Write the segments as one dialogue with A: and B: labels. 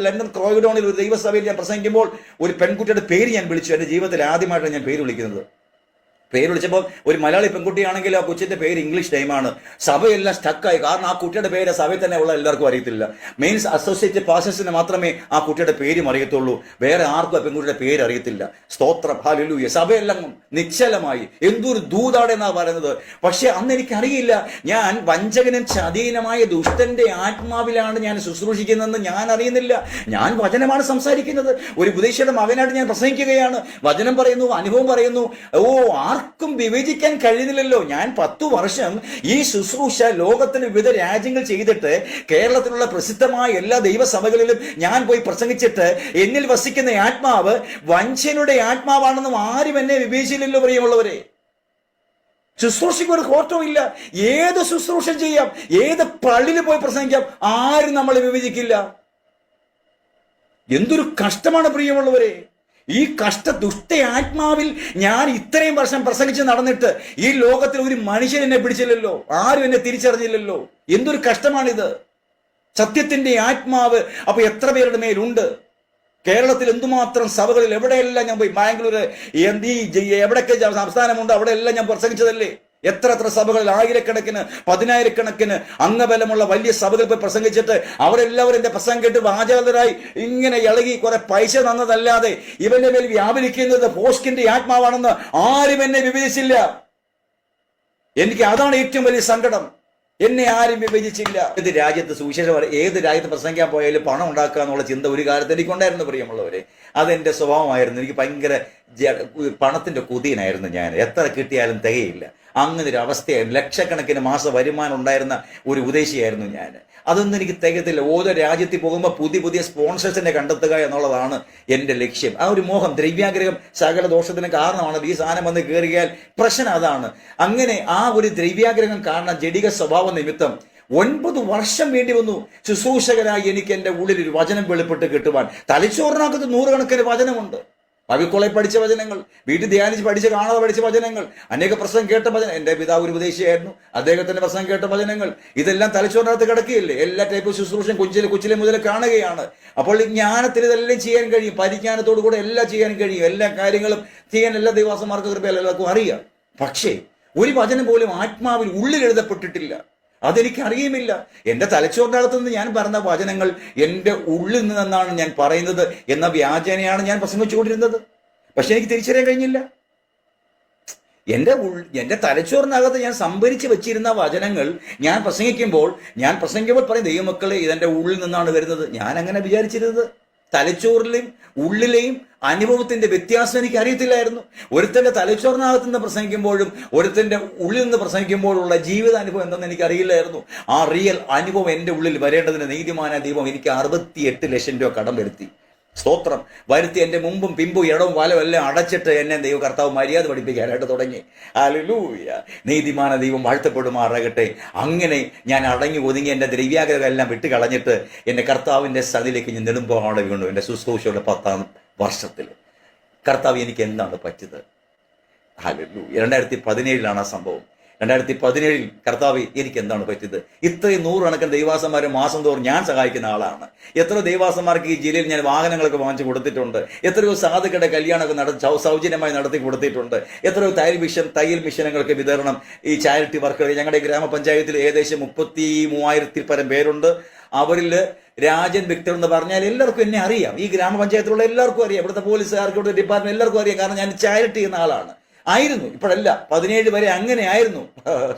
A: London ക്രോയിഡോണിൽ ഒരു ദൈവസഭയിൽ ഞാൻ പ്രസംഗിക്കുമ്പോൾ ഒരു പെൺകുട്ടിയുടെ പേര് ഞാൻ വിളിച്ചു. എൻ്റെ ജീവിതത്തിൽ ആദ്യമായിട്ടാണ് ഞാൻ പേര് വിളിക്കുന്നത്. പേര് വിളിച്ചപ്പോൾ ഒരു മലയാളി പെൺകുട്ടിയാണെങ്കിൽ ആ കൊച്ചിന്റെ പേര് ഇംഗ്ലീഷ് ടൈമാണ്. സഭയെല്ലാം സ്റ്റക്കായി. കാരണം ആ കുട്ടിയുടെ പേര് സഭയിൽ തന്നെ ഉള്ള എല്ലാവർക്കും അറിയത്തില്ല. മെയിൻസ് അസോസിയേറ്റ് പാസ്റ്റേഴ്സിന് മാത്രമേ ആ കുട്ടിയുടെ പേരും അറിയത്തുള്ളൂ. വേറെ ആർക്കും ആ പെൺകുട്ടിയുടെ പേര് അറിയത്തില്ല. സ്തോത്രം, ഹല്ലേലൂയ. സഭയെല്ലാം നിശ്ചലമായി. എന്തൊരു ദൂതാടെന്നാ പറയുന്നത്. പക്ഷെ അന്ന് എനിക്കറിയില്ല, ഞാൻ വഞ്ചകനും ചതീനമായ ദുഷ്ടന്റെ ആത്മാവിലാണ് ഞാൻ ശുശ്രൂഷിക്കുന്നതെന്ന് ഞാൻ അറിയുന്നില്ല. ഞാൻ വചനമാണ് സംസാരിക്കുന്നത്. ഒരു ഉപദേശിയുടെ മകനായിട്ട് ഞാൻ പ്രസംഗിക്കുകയാണ്. വചനം പറയുന്നു, അനുഭവം പറയുന്നു. ആർക്കും വിവേചിക്കാൻ കഴിയുന്നില്ലല്ലോ. ഞാൻ 10 വർഷം ഈ ശുശ്രൂഷ ലോകത്തിന് വിവിധ രാജ്യങ്ങൾ ചെയ്തിട്ട് കേരളത്തിലുള്ള പ്രസിദ്ധമായ എല്ലാ ദൈവസഭകളിലും ഞാൻ പോയി പ്രസംഗിച്ചിട്ട് എന്നിൽ വസിക്കുന്ന ആത്മാവ് വഞ്ചനയുടെ ആത്മാവാണെന്നും ആരും എന്നെ വിവേചിച്ചില്ലല്ലോ പ്രിയമുള്ളവരെ. ശുശ്രൂഷയ്ക്ക് ഒരു കോട്ടവും ഇല്ല. ഏത് ശുശ്രൂഷ ചെയ്യാം, ഏത് പള്ളിയിൽ പോയി പ്രസംഗിക്കാം, ആരും നമ്മളെ വിവേചിക്കില്ല. എന്തൊരു കഷ്ടമാണ് പ്രിയമുള്ളവരെ. ഈ ദുഷ്ട ആത്മാവിൽ ഞാൻ ഇത്രയും വർഷം പ്രസംഗിച്ച് നടന്നിട്ട് ഈ ലോകത്തിൽ ഒരു മനുഷ്യൻ എന്നെ പിടിച്ചില്ലല്ലോ, ആരും എന്നെ തിരിച്ചറിഞ്ഞില്ലല്ലോ. എന്തൊരു കഷ്ടമാണിത്. സത്യത്തിന്റെ ആത്മാവ് അപ്പൊ എത്ര പേരുടെ മേലുണ്ട്? കേരളത്തിൽ എന്തുമാത്രം സഭകളിൽ എവിടെയെല്ലാം ഞാൻ പോയി, ബാംഗ്ലൂർ എവിടെയൊക്കെ സംസ്ഥാനമുണ്ട് അവിടെയെല്ലാം ഞാൻ പ്രസംഗിച്ചതല്ലേ. എത്ര സഭകളിൽ ആയിരക്കണക്കിന് 10,000-കണക്കിന് അംഗബലമുള്ള വലിയ സഭകൾ പോയി പ്രസംഗിച്ചിട്ട് അവരെല്ലാവരും എന്റെ പ്രസംഗം കേട്ട് വാചാലരായി ഇങ്ങനെ ഇളകി കുറെ പൈസ തന്നതല്ലാതെ ഇവന്റെ മേൽ വ്യാപരിക്കുന്നത് പോസ്റ്റിന്റെ ആത്മാവാണെന്ന് ആരും എന്നെ വിഭജിച്ചില്ല. എനിക്ക് അതാണ് ഏറ്റവും വലിയ സങ്കടം. എന്നെ ആരും വിഭജിച്ചില്ല. ഏത് രാജ്യത്ത് സുവിശേഷം, ഏത് രാജ്യത്ത് പ്രസംഗിക്കാൻ പോയാലും പണം ഉണ്ടാക്കുക എന്നുള്ള ചിന്ത ഒരു കാലത്ത് എനിക്കുണ്ടായിരുന്നു പ്രിയമുള്ളവരെ. അതെന്റെ സ്വഭാവമായിരുന്നു. എനിക്ക് ഭയങ്കര പണത്തിന്റെ കുതിയനായിരുന്നു ഞാൻ. എത്ര കിട്ടിയാലും തികയില്ല. അങ്ങനെ ഒരു അവസ്ഥയായിരുന്നു. ലക്ഷക്കണക്കിന് മാസ വരുമാനം ഉണ്ടായിരുന്ന ഒരു ഉപദേശിയായിരുന്നു ഞാൻ. അതൊന്നും എനിക്ക് തികത്തില്ല. ഓരോ രാജ്യത്തിൽ പോകുമ്പോൾ പുതിയ സ്പോൺസേഴ്സിനെ കണ്ടെത്തുക എന്നുള്ളതാണ് എൻ്റെ ലക്ഷ്യം. ആ ഒരു മോഹം, ദ്രവ്യാഗ്രഹം സകല ദോഷത്തിന് കാരണമാണ്. ഈ സാധനം വന്ന് കയറിയാൽ പ്രശ്നം അതാണ്. അങ്ങനെ ആ ഒരു ദ്രവ്യാഗ്രഹം കാരണം ജഡിക സ്വഭാവ നിമിത്തം 9 വർഷം വേണ്ടി വന്നു ശുശ്രൂഷകനായി എനിക്ക് എൻ്റെ ഉള്ളിൽ ഒരു വചനം വെളിപ്പെട്ട് കിട്ടുവാൻ. തലച്ചോറിനകത്ത് 100 കണക്കിന് വചനമുണ്ട്. പവിക്കുളയിൽ പഠിച്ച വചനങ്ങൾ, വീട്ടിൽ ധ്യാനിച്ച് പഠിച്ച് കാണാതെ പഠിച്ച വചനങ്ങൾ, അനേക പ്രസംഗം കേട്ട വചനം. എൻ്റെ പിതാവ് ഒരു ഉപദേശിയായിരുന്നു, അദ്ദേഹത്തിന്റെ പ്രസംഗം കേട്ട വചനങ്ങൾ, ഇതെല്ലാം തലച്ചോറിനകത്ത് കിടക്കുകയല്ലേ. എല്ലാ ടൈപ്പ് ശുശ്രൂഷയും കൊച്ചിലെ മുതൽ കാണുകയാണ്. അപ്പോൾ ജ്ഞാനത്തിൽ ഇതെല്ലാം ചെയ്യാൻ കഴിയും. പരിജ്ഞാനത്തോടു കൂടെ എല്ലാം ചെയ്യാൻ കഴിയും. എല്ലാ കാര്യങ്ങളും ചെയ്യാൻ എല്ലാ ദൈവദാസന്മാർക്ക് കൃപയാൽ എല്ലാവർക്കും അറിയാം. പക്ഷേ ഒരു വചനം പോലും ആത്മാവിൽ ഉള്ളിൽ എഴുതപ്പെട്ടിട്ടില്ല. അതെനിക്ക് അറിയുമില്ല. എൻ്റെ തലച്ചോറിനകത്ത് നിന്ന് ഞാൻ പറഞ്ഞ വചനങ്ങൾ എൻ്റെ ഉള്ളിൽ നിന്നാണ് ഞാൻ പറയുന്നത് എന്ന വ്യാജനയാണ് ഞാൻ പ്രസംഗിച്ചുകൊണ്ടിരുന്നത്. പക്ഷെ എനിക്ക് തിരിച്ചറിയാൻ കഴിഞ്ഞില്ല. എൻ്റെ തലച്ചോറിനകത്ത് ഞാൻ സംഭരിച്ച് വെച്ചിരുന്ന വചനങ്ങൾ ഞാൻ പ്രസംഗിക്കുമ്പോൾ പറയും, ദൈവമക്കളെ ഇതെൻ്റെ ഉള്ളിൽ നിന്നാണ് വരുന്നത്. ഞാൻ അങ്ങനെ വിചാരിച്ചിരുന്നത്. തലച്ചോറിലെയും ഉള്ളിലെയും അനുഭവത്തിന്റെ വ്യത്യാസം എനിക്ക് അറിയത്തില്ലായിരുന്നു. ഒരുത്തന്റെ തലച്ചോറിനകത്ത് നിന്ന് പ്രസംഗിക്കുമ്പോഴും ഒരുത്തന്റെ ഉള്ളിൽ നിന്ന് പ്രസംഗിക്കുമ്പോഴുള്ള ജീവിതാനുഭവം എന്തെന്ന് എനിക്ക് അറിയില്ലായിരുന്നു. ആ റിയൽ അനുഭവം എൻ്റെ ഉള്ളിൽ വരേണ്ടതിന് നീതിമാനായ ദൈവം എനിക്ക് 68 ലക്ഷം രൂപ കടം വരുത്തി. സ്തോത്രം. വരുത്തി എൻ്റെ മുമ്പും പിമ്പും ഇടവും വലവും എല്ലാം അടച്ചിട്ട് എന്നെ ദൈവ കർത്താവ് മര്യാദ പഠിപ്പിക്കാനായിട്ട് തുടങ്ങി. ഹല്ലേലൂയ. നീതിമാന ദൈവം വാഴ്ത്തപ്പെടുമാറാകട്ടെ. അങ്ങനെ ഞാൻ അടങ്ങി ഒതുങ്ങി എൻ്റെ ദ്രവ്യാഗ്രഹം എല്ലാം വിട്ട് കളഞ്ഞിട്ട് എൻ്റെ കർത്താവിൻ്റെ സന്നിധിയിലേക്ക് ഞാൻ നെടുമ്പാടെ വീണു. എൻ്റെ ശുശ്രൂഷയുടെ 10ാം വർഷത്തിൽ കർത്താവ് എനിക്ക് എന്താണ് പറ്റിയത്? ഹല്ലേലൂയ. 2017 ആ സംഭവം. 2017 കർത്താവ് എനിക്ക് എന്താണ് പറ്റിയത്? ഇത്രയും 100 കണക്കിന് ദൈവാസന്മാരെ മാസം തോറും ഞാൻ സഹായിക്കുന്ന ആളാണ്. എത്രയോ ദൈവാസന്മാർക്ക് ഈ ജില്ലയിൽ ഞാൻ വാഹനങ്ങളൊക്കെ വാങ്ങിച്ചു കൊടുത്തിട്ടുണ്ട്. എത്രയോ സാധുക്കളുടെ കല്യാണമൊക്കെ സൗജന്യമായി നടത്തി കൊടുത്തിട്ടുണ്ട്. എത്രയോ തയ്യൽ മിഷനുകൾക്ക് വിതരണം, ഈ ചാരിറ്റി വർക്കുകൾ. ഞങ്ങളുടെ ഗ്രാമപഞ്ചായത്തിൽ ഏകദേശം 33,000 പരം പേരുണ്ട്. അവരിൽ രാജൻ വിക്ടർ എന്ന് പറഞ്ഞാൽ എല്ലാവർക്കും എന്നെ അറിയാം. ഈ ഗ്രാമപഞ്ചായത്തിലുള്ള എല്ലാവർക്കും അറിയാം. ഇവിടുത്തെ പോലീസുകാർക്ക്, ഇവിടുത്തെ ഡിപ്പാർട്ട്മെന്റ് എല്ലാവർക്കും അറിയാം. കാരണം ഞാൻ ചാരിറ്റി ചെയ്യുന്ന ആളാണ്. ആയിരുന്നു, ഇപ്പോഴല്ല. 17 വരെ അങ്ങനെ ആയിരുന്നു.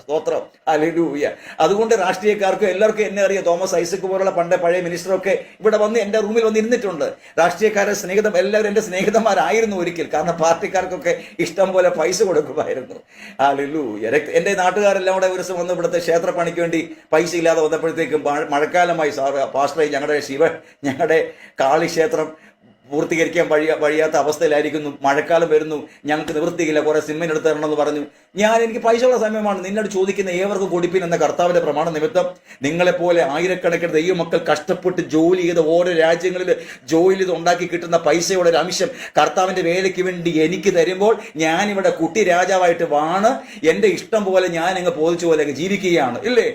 A: സ്തോത്രം. ഹല്ലേലൂയ. അതുകൊണ്ട് രാഷ്ട്രീയക്കാർക്കും എല്ലാവർക്കും എന്നെ അറിയാം. തോമസ് ഐസക് പോലുള്ള പഴയ മിനിസ്റ്ററൊക്കെ ഇവിടെ വന്ന് എൻ്റെ റൂമിൽ വന്ന് ഇരുന്നിട്ടുണ്ട്. രാഷ്ട്രീയക്കാരെ എല്ലാവരും എൻ്റെ സ്നേഹിതന്മാരായിരുന്നു ഒരിക്കൽ. കാരണം പാർട്ടിക്കാർക്കൊക്കെ ഇഷ്ടം പോലെ പൈസ കൊടുക്കുമായിരുന്നു. ഹല്ലേലൂയ. എൻ്റെ നാട്ടുകാരെല്ലാം കൂടെ ഒരു ദിവസം വന്ന് ഇവിടുത്തെ ക്ഷേത്രപ്പണിക്ക് വേണ്ടി പൈസ ഇല്ലാതെ വന്നപ്പോഴത്തേക്കും മഴക്കാലമായി പാസ്റ്ററെ ഞങ്ങളുടെ കാളി ക്ഷേത്രം പൂർത്തീകരിക്കാൻ വഴിയാത്ത അവസ്ഥയിലായിരിക്കുന്നു. മഴക്കാലം വരുന്നു, ഞങ്ങൾക്ക് നിവൃത്തിയില്ല, കുറെ സിമെന്റ് എടുത്ത് തരണമെന്ന് പറഞ്ഞു. എനിക്ക് പൈസയുള്ള സമയമാണ്, നിന്നോട് ചോദിക്കുന്ന ഏവർക്കും കൊടുപ്പിൻ എന്ന കർത്താവിന്റെ പ്രമാണ നിമിത്തം നിങ്ങളെപ്പോലെ ആയിരക്കണക്കിന് ദൈവമക്കൾ കഷ്ടപ്പെട്ട് ജോലി ചെയ്ത് ഓരോ രാജ്യങ്ങളിൽ ജോലി ചെയ്ത് ഉണ്ടാക്കി കിട്ടുന്ന പൈസയുടെ ഒരു അംശം കർത്താവിന്റെ വേലയ്ക്ക് വേണ്ടി എനിക്ക് തരുമ്പോൾ ഞാനിവിടെ കുട്ടി രാജാവായിട്ട് വാണ് എന്റെ ഇഷ്ടം പോലെ ഞാൻ അങ്ങ് പോതിച്ചു പോലെ അങ്ങ് ജീവിക്കുകയാണ്. ഇല്ലേ?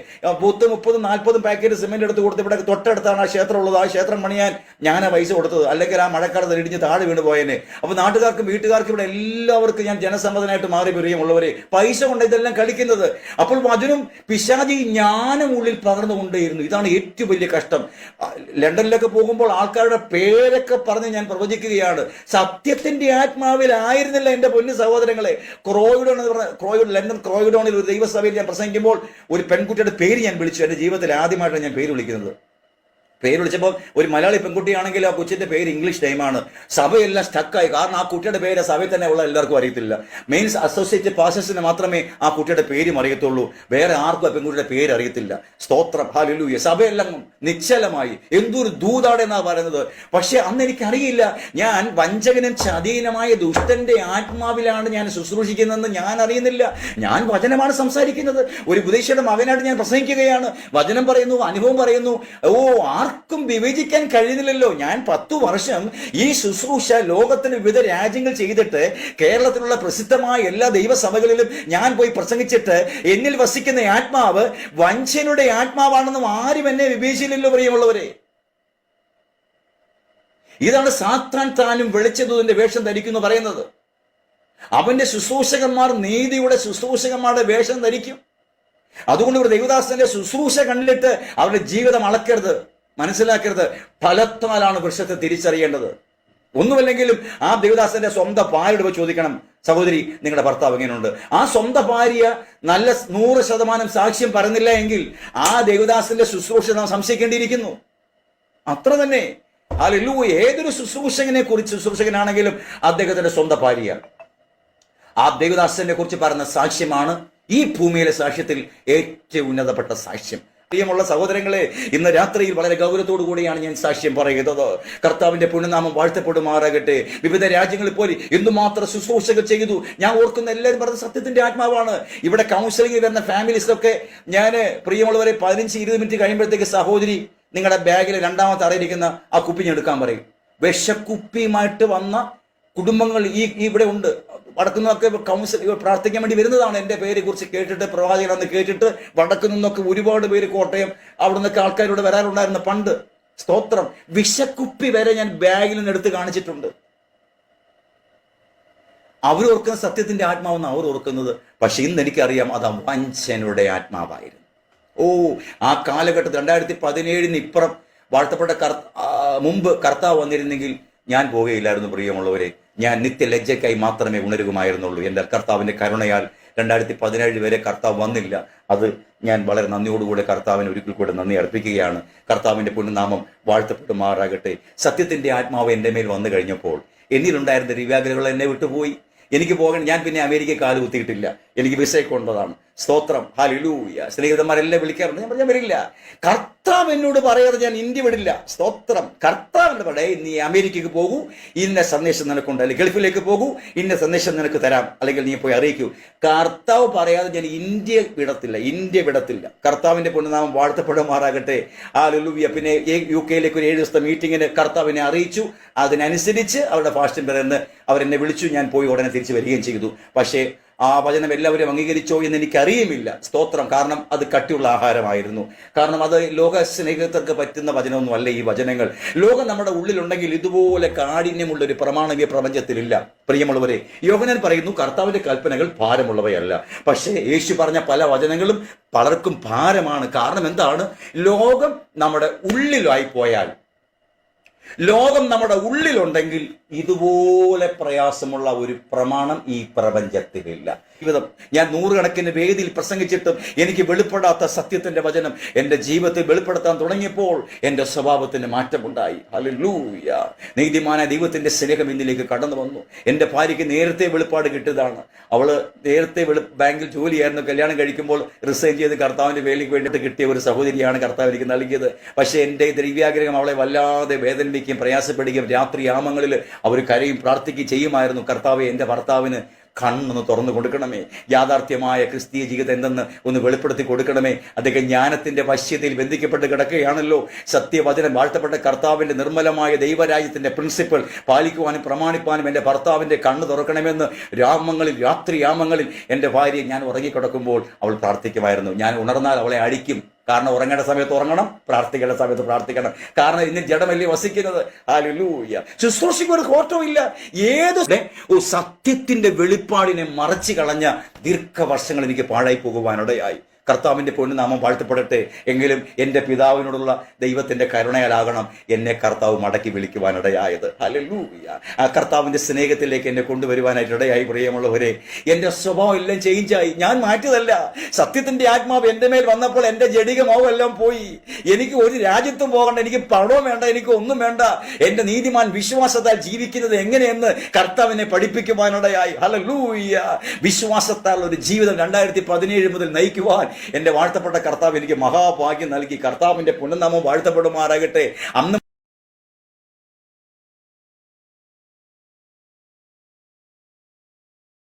A: 30-40 പാക്കറ്റ് സിമെന്റ് എടുത്ത് കൊടുത്ത് ഇവിടെ തൊട്ടടുത്താണ് ആ ക്ഷേത്രം ഉള്ളത്. ആ ക്ഷേത്രം പണിയാൻ ഞാനാ പൈസ കൊടുത്തത്, അല്ലെങ്കിൽ ആ മഴക്കാലത്ത് ഇടിഞ്ഞ് താഴെ വീണ് പോയേനെ. അപ്പൊ നാട്ടുകാർക്കും വീട്ടുകാർക്കും ഇവിടെ എല്ലാവർക്കും ഞാൻ ജനസമ്മതനായിട്ട് മാറി പ്രിയമുള്ളവരെ, പൈസ കൊണ്ട് ഇതെല്ലാം കളിക്കുന്നത്. അപ്പോൾ വചനം പിശാചി ജ്ഞാനം ഉള്ളിൽ പകർന്നുകൊണ്ടേയിരുന്നു. ഇതാണ് ഏറ്റവും വലിയ കഷ്ടം. ലണ്ടനിലൊക്കെ പോകുമ്പോൾ ആൾക്കാരുടെ പേരൊക്കെ പറഞ്ഞ് ഞാൻ പ്രവചിക്കുകയാണ്. സത്യത്തിന്റെ ആത്മാവിലായിരുന്നില്ല എന്റെ പൊന്നു സഹോദരങ്ങളെ. ലണ്ടൻ ക്രോയിഡോണിൽ ഒരു ദൈവസഭയിൽ ഞാൻ പ്രസംഗിക്കുമ്പോൾ ഒരു പെൺകുട്ടിയുടെ പേര് ഞാൻ വിളിച്ചു. എന്റെ ജീവിതത്തിൽ ആദ്യമായിട്ടാണ് ഞാൻ പേര് വിളിക്കുന്നത്. പേര് വിളിച്ചപ്പോൾ ഒരു മലയാളി പെൺകുട്ടിയാണെങ്കിൽ ആ കൊച്ചിന്റെ പേര് ഇംഗ്ലീഷ് ടൈമാണ്. സഭയെല്ലാം സ്റ്റക്കായി. കാരണം ആ കുട്ടിയുടെ പേര് സഭയിൽ തന്നെ ഉള്ള എല്ലാവർക്കും അറിയത്തില്ല. മെയിൻസ് അസോസിയേറ്റ് പാസ്റ്റേഴ്സിന് മാത്രമേ ആ കുട്ടിയുടെ പേരും അറിയത്തുള്ളൂ. വേറെ ആർക്കും ആ പെൺകുട്ടിയുടെ പേര് അറിയത്തില്ല. സ്തോത്രം, ഹല്ലേലൂയ. സഭയെല്ലാം നിശ്ചലമായി. എന്തൊരു ദൂതാടെന്നാ പറയുന്നത്. പക്ഷെ അന്ന് എനിക്കറിയില്ല, ഞാൻ വഞ്ചകനും ചതീനമായ ദുഷ്ടന്റെ ആത്മാവിലാണ് ഞാൻ ശുശ്രൂഷിക്കുന്നതെന്ന് ഞാൻ അറിയുന്നില്ല. ഞാൻ വചനമാണ് സംസാരിക്കുന്നത്. ഒരു ഉപദേശിയുടെ മകനായിട്ട് ഞാൻ പ്രസംഗിക്കുകയാണ്. വചനം പറയുന്നു, അനുഭവം പറയുന്നു. ആർക്കും വിവേചിക്കാൻ കഴിയുന്നില്ലല്ലോ. ഞാൻ 10 വർഷം ഈ ശുശ്രൂഷ ലോകത്തിന് വിവിധ രാജ്യങ്ങൾ ചെയ്തിട്ട് കേരളത്തിലുള്ള പ്രസിദ്ധമായ എല്ലാ ദൈവസഭകളിലും ഞാൻ പോയി പ്രസംഗിച്ചിട്ട് എന്നിൽ വസിക്കുന്ന ആത്മാവ് വഞ്ചനയുടെ ആത്മാവാണെന്നും ആരും എന്നെ വിവേചിച്ചില്ലല്ലോ പ്രിയമുള്ളവരെ. ഇതാണ് സാത്താൻ താനും വെളിച്ചദൂതന്റെ വേഷം ധരിക്കുന്നു പറയുന്നത്. അവന്റെ ശുശ്രൂഷകന്മാർ നീതിയുടെ ശുശ്രൂഷകന്മാരുടെ വേഷം ധരിക്കും. അതുകൊണ്ട് ഒരു ദൈവദാസന്റെ ശുശ്രൂഷ കണ്ടിട്ട് അവരുടെ ജീവിതം അളക്കരുത്, മനസ്സിലാക്കരുത്. ഫലത്താലാണ് വൃക്ഷത്തെ തിരിച്ചറിയേണ്ടത്. ഒന്നുമല്ലെങ്കിലും ആ ദേവദാസന്റെ സ്വന്തം ഭാര്യയോട് പോയി ചോദിക്കണം, സഹോദരി നിങ്ങളുടെ ഭർത്താവ് എങ്ങനെയുണ്ട്? ആ സ്വന്തം ഭാര്യ നല്ല 100% സാക്ഷ്യം പറഞ്ഞില്ല എങ്കിൽ ആ ദേവദാസന്റെ ശുശ്രൂഷ നാം സംശയിക്കേണ്ടിയിരിക്കുന്നു. അത്ര തന്നെ. ഹല്ലേലൂയ. ഏതൊരു ശുശ്രൂഷകനാണെങ്കിലും അദ്ദേഹത്തിന്റെ സ്വന്തം ഭാര്യ ആ ദേവദാസനെ കുറിച്ച് പറയുന്ന സാക്ഷ്യമാണ് ഈ ഭൂമിയിലെ സാക്ഷ്യത്തിൽ ഏറ്റവും ഉന്നതപ്പെട്ട സാക്ഷ്യം. പ്രിയമുള്ള സഹോദരങ്ങളെ, ഇന്ന് രാത്രിയിൽ വളരെ ഗൗരവത്തോടു കൂടിയാണ് ഞാൻ സാക്ഷ്യം പറയുന്നത്. കർത്താവിന്റെ പുണ്യനാമം വാഴ്ത്തപ്പെടുമാറാകട്ടെ. വിവിധ രാജ്യങ്ങളിൽ പോയി എന്തുമാത്രം ശുശ്രൂഷകൾ ചെയ്തു. ഞാൻ ഓർക്കുന്ന എല്ലാവരും പറഞ്ഞ സത്യത്തിന്റെ ആത്മാവാണ്. ഇവിടെ കൗൺസിലിംഗ് വരുന്ന ഫാമിലീസിലൊക്കെ ഞാൻ പ്രിയമുള്ളവരെ 15-20 മിനിറ്റ് കഴിയുമ്പോഴത്തേക്ക് സഹോദരി നിങ്ങളുടെ ബാഗിൽ രണ്ടാമത്തെ അറിയിരിക്കുന്ന ആ കുപ്പി എടുക്കാൻ പറയും. വിഷക്കുപ്പിയുമായിട്ട് വന്ന കുടുംബങ്ങൾ ഇവിടെ ഉണ്ട്. വടക്കുന്നൊക്കെ കൗൺസിൽ പ്രാർത്ഥിക്കാൻ വേണ്ടി വരുന്നതാണ്. എൻ്റെ പേരെ കുറിച്ച് കേട്ടിട്ട്, പ്രവാചകനെന്ന് കേട്ടിട്ട് വടക്കുനിന്നൊക്കെ ഒരുപാട് പേര് കോട്ടയം അവിടെ നിന്നൊക്കെ ആൾക്കാരോട് വരാറുണ്ടായിരുന്ന പണ്ട്. സ്തോത്രം. വിഷക്കുപ്പി വരെ ഞാൻ ബാഗിൽ നിന്ന് എടുത്ത് കാണിച്ചിട്ടുണ്ട്. അവരോർക്കുന്ന സത്യത്തിന്റെ ആത്മാവെന്ന് അവർ ഓർക്കുന്നത്. പക്ഷെ ഇന്ന് എനിക്കറിയാം അത് വഞ്ചനയുടെ ആത്മാവായിരുന്നു. ആ കാലഘട്ടത്തിൽ 2017 ഇപ്പുറം വാഴ്ത്തപ്പെട്ട മുമ്പ് കർത്താവ് വന്നിരുന്നെങ്കിൽ ഞാൻ പോകുകയില്ലായിരുന്നു പ്രിയമുള്ളവരെ. ഞാൻ നിത്യലജ്ജയ്ക്കായി മാത്രമേ ഉണരുകയുമായിരുന്നുള്ളൂ. എൻ്റെ കർത്താവിന്റെ കരുണയാൽ 2017 വരെ കർത്താവ് വന്നില്ല. അത് ഞാൻ വളരെ നന്ദിയോടുകൂടെ കർത്താവിന് ഒരിക്കൽ കൂടെ നന്ദി അർപ്പിക്കുകയാണ്. കർത്താവിന്റെ പുണ്യനാമം വാഴ്ത്തപ്പെടുമാറാകട്ടെ. സത്യത്തിന്റെ ആത്മാവ് എൻ്റെ മേൽ വന്നു കഴിഞ്ഞപ്പോൾ എന്നിലുണ്ടായിരുന്ന ദിവ്യാഗ്രഹങ്ങൾ എന്നെ വിട്ടുപോയി. എനിക്ക് പോകാൻ, ഞാൻ പിന്നെ അമേരിക്ക കാല് കുത്തിയിട്ടില്ല. എനിക്ക് വിസയൊക്കെ ഉള്ളതാണ്. സ്തോത്രം, ഹല്ലേലൂയ. സ്നേഹിതന്മാരെല്ലാം വിളിക്കാറുണ്ട്. ഞാൻ പറഞ്ഞാൽ വരില്ല. കർത്താവ് എന്നോട് പറയാതെ ഞാൻ ഇന്ത്യ വിടില്ല. സ്തോത്രം. കർത്താവിന്റെ പറയേ, നീ അമേരിക്കക്ക് പോകൂ, ഇന്ന സന്ദേശം നിനക്കുണ്ട്, അല്ലെങ്കിൽ ഗൾഫിലേക്ക് പോകൂ, ഇന്ന സന്ദേശം നിനക്ക് തരാം, അല്ലെങ്കിൽ നീ പോയി അറിയിക്കൂ. കർത്താവ് പറയാതെ ഞാൻ ഇന്ത്യ വിടത്തില്ല. കർത്താവിന്റെ പുണ്യനാമം വാഴ്ത്തപ്പെടുമാറാകട്ടെ. ഹല്ലേലൂയ. പിന്നെ UK ഒരു 7 ദിവസത്തെ മീറ്റിങ്ങിന് കർത്താവിനെ അറിയിച്ചു. അതിനനുസരിച്ച് അവരുടെ ഫാസ്റ്റിംഗ് പറയുന്നത് അവരെന്നെ വിളിച്ചു. ഞാൻ പോയി ഉടനെ തിരിച്ചു വരികയും ചെയ്തു. പക്ഷേ ആ വചനം എല്ലാവരും അംഗീകരിച്ചോ എന്ന് എനിക്കറിയുമില്ല. സ്തോത്രം. കാരണം അത് കട്ടിയുള്ള ആഹാരമായിരുന്നു. കാരണം അത് ലോക സ്നേഹിതർക്ക് പറ്റുന്ന വചനമൊന്നും അല്ല ഈ വചനങ്ങൾ. ലോകം നമ്മുടെ ഉള്ളിലുണ്ടെങ്കിൽ ഇതുപോലെ കാഠിന്യമുള്ള ഒരു പ്രമാണം ഈ പ്രപഞ്ചത്തിലില്ല. പ്രിയമുള്ളവരെ, യോഹന്നാൻ പറയുന്നു കർത്താവിന്റെ കൽപ്പനകൾ ഭാരമുള്ളവയല്ല. പക്ഷേ യേശു പറഞ്ഞ പല വചനങ്ങളും പലർക്കും ഭാരമാണ്. കാരണം എന്താണ്? ലോകം നമ്മുടെ ഉള്ളിലായി പോയാൽ, ലോകം നമ്മുടെ ഉള്ളിലുണ്ടെങ്കിൽ ഇതുപോലെ പ്രയാസമുള്ള ഒരു പ്രമാണം ഈ പ്രപഞ്ചത്തിലില്ല. ജീവിതം. ഞാൻ നൂറുകണക്കിന് വേദിയിൽ പ്രസംഗിച്ചിട്ടും എനിക്ക് വെളിപ്പെടാത്ത സത്യത്തിന്റെ വചനം എന്റെ ജീവിതത്തിൽ വെളിപ്പെടുത്താൻ തുടങ്ങിയപ്പോൾ എന്റെ സ്വഭാവത്തിന് മാറ്റമുണ്ടായി. ഹല്ലേലൂയ. നീതിമാനായ ദൈവത്തിന്റെ സ്നേഹം എന്നിലേക്ക് കടന്നു വന്നു. എന്റെ ഭാര്യയ്ക്ക് നേരത്തെ വെളിപ്പാട് കിട്ടിയതാണ്. അവള് നേരത്തെ ബാങ്കിൽ ജോലിയായിരുന്നു. കല്യാണം കഴിക്കുമ്പോൾ റിസൈൻ ചെയ്ത് കർത്താവിന്റെ വേലയ്ക്ക് വേണ്ടിയിട്ട് കിട്ടിയ ഒരു സഹോദരിയാണ് കർത്താവ് എനിക്ക് നൽകിയത്. പക്ഷെ എന്റെ ദ്രവ്യാഗ്രഹം അവളെ വല്ലാതെ വേദനിപ്പിക്കുകയും പ്രയാസപ്പെടുകയും രാത്രി യാമങ്ങളിൽ അവർ കരയും പ്രാർത്ഥിക്കുകയും ചെയ്യുമായിരുന്നു. കർത്താവെ, എന്റെ ഭർത്താവിന് കണ്ണൊന്ന് തുറന്നു കൊടുക്കണമേ, യാഥാർത്ഥ്യമായ ക്രിസ്തീയ ജീവിതം എന്തെന്ന് ഒന്ന് വെളിപ്പെടുത്തി കൊടുക്കണമേ. അദ്ദേഹം ജ്ഞാനത്തിന്റെ വശ്യതയിൽ ബന്ധിക്കപ്പെട്ട് കിടക്കുകയാണല്ലോ. സത്യവചനം വാഴ്ത്തപ്പെട്ട കർത്താവിന്റെ നിർമ്മലമായ ദൈവരാജ്യത്തിന്റെ പ്രിൻസിപ്പിൾ പാലിക്കുവാനും പ്രമാണിപ്പാനും എന്റെ ഭർത്താവിന്റെ കണ്ണ് തുറക്കണമെന്ന് രാത്രിയാമങ്ങളിൽ എന്റെ ഭാര്യയെ ഞാൻ ഉറങ്ങിക്കിടക്കുമ്പോൾ അവൾ പ്രാർത്ഥിക്കുമായിരുന്നു. ഞാൻ ഉണർന്നാൽ അവളെ അടിക്കും. കാരണം ഉറങ്ങേണ്ട സമയത്ത് ഉറങ്ങണം, പ്രാർത്ഥിക്കേണ്ട സമയത്ത് പ്രാർത്ഥിക്കണം. കാരണം ഇന്ന് ജഡമല്ലേ വസിക്കുന്നത്. ഹല്ലേലൂയ. ശുശ്രൂഷയ്ക്ക് ഒരു കോട്ടവും ഇല്ല. സത്യത്തിന്റെ വെളിപ്പാടിനെ മറച്ചു കളഞ്ഞ ദീർഘവർഷങ്ങൾ എനിക്ക് പാഴായി പോകുവാനിടയായി. കർത്താവിന്റെ പൊന്നുനാമം വാഴ്ത്തപ്പെടട്ടെ. എങ്കിലും എന്റെ പിതാവിനോടുള്ള ദൈവത്തിന്റെ കരുണയാലാകണം എന്നെ കർത്താവ് മടക്കി വിളിക്കുവാനിടയായത്. ഹല്ലേലൂയ. ആ കർത്താവിന്റെ സ്നേഹത്തിലേക്ക് എന്നെ കൊണ്ടുവരുവാനായിട്ട് ഇടയായി. പ്രിയമുള്ളവരെ, എന്റെ സ്വഭാവം എല്ലാം ചേഞ്ചായി. ഞാൻ മാറ്റിയതല്ല. സത്യത്തിന്റെ ആത്മാവ് എന്റെ മേൽ വന്നപ്പോൾ എന്റെ ജഡികമാവും എല്ലാം പോയി. എനിക്ക് ഒരു രാജ്യത്തും പോകണ്ട, എനിക്ക് പണവും വേണ്ട, എനിക്ക് ഒന്നും വേണ്ട. എന്റെ നീതിമാൻ വിശ്വാസത്താൽ ജീവിക്കുന്നത് എങ്ങനെയെന്ന് കർത്താവിനെ പഠിപ്പിക്കുവാനിടയായി. ഹല്ലേലൂയ. വിശ്വാസത്താൽ ഒരു ജീവിതം 2017 മുതൽ നയിക്കുവാൻ എന്റെ വാഴ്ത്തപ്പെട്ട കർത്താവ് എനിക്ക് മഹാഭാഗ്യം നൽകി. കർത്താവിന്റെ പുനർനാമം വാഴ്ത്തപ്പെടുമാറാകട്ടെ. അന്ന്